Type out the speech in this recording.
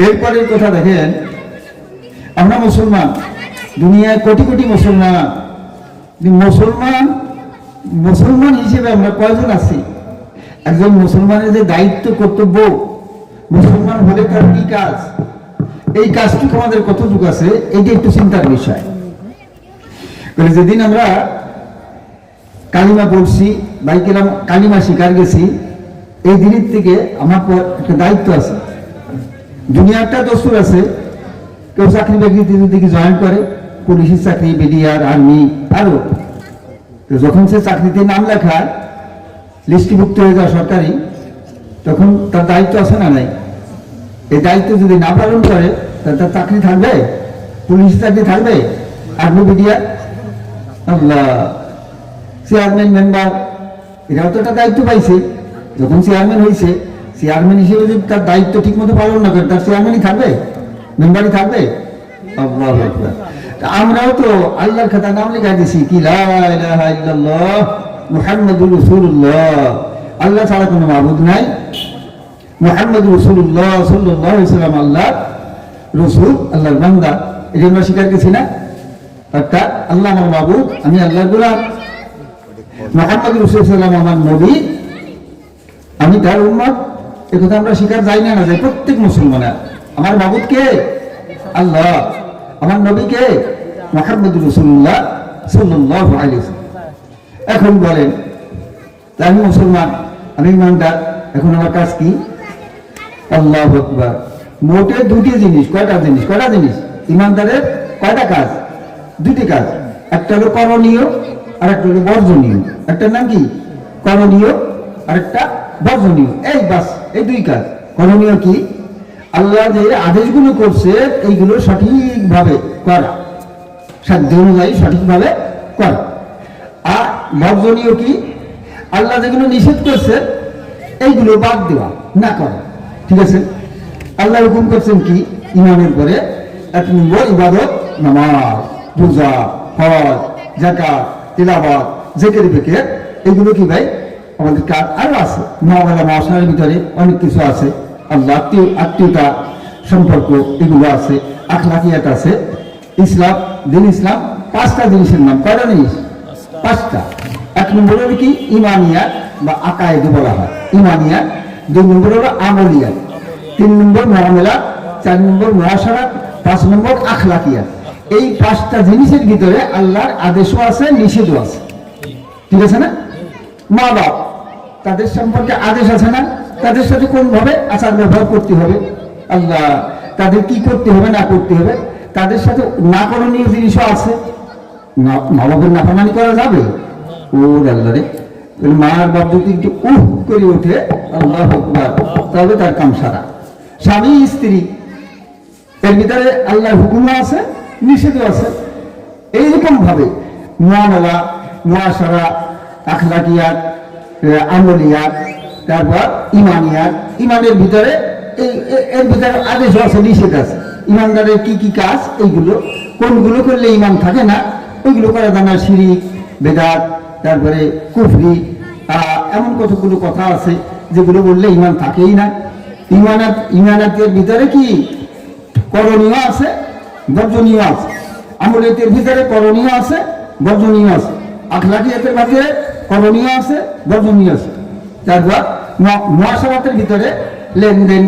এরপরের কথা দেখেন, আমরা মুসলমান, দুনিয়ায় কোটি কোটি মুসলমান। মুসলমান মুসলমান হিসেবে আমরা কয়জন আছি? একজন মুসলমানের যে দায়িত্ব কর্তব্য, মুসলমান হলে তার কি কাজ, এই কাজটুকু আমাদের কতটুকু আছে, এইটা একটু চিন্তার বিষয়। যেদিন আমরা কালিমা পড়ছি, বাইকেরাম কালিমা শিকার গেছি, এই দিনের থেকে আমার একটা দায়িত্ব আছে। দুনিয়াটা দস্তুর আছে, কেউ চাকরি বাকরিতে যদি জয়েন করে, পুলিশের চাকরি, বিডিআর, আর্মি, আরো যখন সে চাকরিতে নাম লেখায়, লিস্টিভুক্ত হয়ে যায় সরকারি, তখন তার দায়িত্ব আছে না নাই? এই দায়িত্ব যদি না পালন করে, তাহলে তার চাকরি থাকবে? পুলিশ চাকরি থাকবে? আর্মি, বিডিআর, আল্লাহ, চেয়ারম্যান, মেম্বার, এরাও তো একটা দায়িত্ব পাইছে। যখন চেয়ারম্যান হয়েছে, চেয়ারম্যান হিসেবে যদি তার দায়িত্ব ঠিক মতো পালন না করে, তার চেয়ারম্যানই থাকবে? মেম্বারই থাকবে? আল্লাহু আকবার। আমরাও তো আল্লাহর খাতা নাম লেখা দিছি, কি লা ইলাহা ইল্লাল্লাহ মুহাম্মাদুর রাসূলুল্লাহ, আল্লাহ ছাড়া কোনো মাবুদ নাই, মুহাম্মাদুর রাসূলুল্লাহ সাল্লাল্লাহু আলাইহি ওয়াসাল্লাম আল্লাহর রাসূল, আল্লাহর বান্দা। এই জন্য স্বীকার করছি না, অর্থাৎ আল্লাহ আমার মাবুদ, আমি আল্লাহর গোলাম, মুহাম্মাদুর রাসূলুল্লাহ আমার নবী, আমি তার উম্মত। এই কথা আমরা স্বীকার যাই না যাই? প্রত্যেক মুসলমানের আমার মাবুদ কে? আল্লাহ। আমার নবী কে? মুহাম্মাদুর রাসূলুল্লাহ সাল্লাল্লাহু আলাইহি ওয়াসাল্লাম। এখন বলেন, আমি মুসলমান, আমি ইমানদার, এখন আমার কাজ কি? আল্লাহু আকবার। মোটে দুটি জিনিস। কয়টা জিনিস? কয়টা জিনিস? ইমানদারের কয়টা কাজ? দুটি কাজ। একটা হলো করণীয়, আর একটা হলো বর্জনীয়। একটার নাম কি? করণীয়, আর একটা বর্জনীয়। এই বাস, এই দুই কাজ। করণীয় কি? আল্লাহ যে আদেশগুলো করছে, এইগুলো সঠিকভাবে করা, সাধ্য অনুযায়ী সঠিকভাবে করা। আর বর্জনীয় কি? আল্লাহ যেগুলো নিষেধ করছে, এইগুলো বাদ দেওয়া, না করা। ঠিক আছে? আল্লাহ হুকুম করছেন কি? ইমানের পরে 1 নম্বর ইবাদত, নামাজ, রোজা, হজ, যাকাত, তিলাওয়াত, জিকির ফিকির, এগুলো কি ভাই আমাদের কাজ। আরো আছে মহাবেলা মহাশয়ের ভিতরে অনেক কিছু আছে, আল্লাহ আত্মীয়তা সম্পর্ক, এগুলো আছে, আখলাকিয়াত আছে। ইসলাম, দিন ইসলাম, 5টা জিনিসের নাম। কয়টা জিনিস? 5টা। 1 নম্বর হলো কি? ইমানিয়াত বা আকায়েদ বলা হয়, ইমানিয়াত। 2 নম্বর হলো আমলিয়াত, 3 নম্বর মুআমালাত, 4 নম্বর মুআশারাত, 5 নম্বর আখলাকিয়াত। এই 5টা জিনিসের ভিতরে আল্লাহর আদেশও আছে, নিষেধও আছে। ঠিক আছে না? মা বাপ, তাদের সম্পর্কে আদেশ আছে না? তাদের সাথে কোন ভাবে আচার ব্যবহার করতে হবে, আল্লাহ তাদের কি করতে হবে না করতে হবে, তাদের সাথে না করণীয় জিনিসও আছে। মা বাপের নাফরমানি করা যাবে? ও আল্লাহ রে, মার বাপ যদি একটু করে ওঠে, আল্লাহু আকবার, তবে তার কাম সারা। স্বামী স্ত্রী, এর ভিতরে আল্লাহর হুকুমও আছে, নিষেধও আছে। এইরকম ভাবে মুআমালা, মুআশারা, আখলাকিয়াত, আমলিয়াত, তারপর ইমানিয়াত। ইমানের ভিতরে এর ভিতরে আদেশ আছে, নিষেধ আছে। ইমানদারের কি কি কাজ, এইগুলো কোনগুলো করলে ইমান থাকে না, ওইগুলো করা জানা, শিরিক, বেদাত, তারপরে কুফরি, এমন কতগুলো কথা আছে যেগুলো বললে ইমান থাকেই না। ইমানাতের ভিতরে কি করণীয় আছে, বর্জনীয় আছে। আমলিয়াতের ভিতরে করণীয় আছে, বর্জনীয় আছে। আখলাকিয়াতের ভিতরে করণীয় আছে, বর্জনীয় আছে। তারপর মুআশারাতের ভিতরে লেনদেন।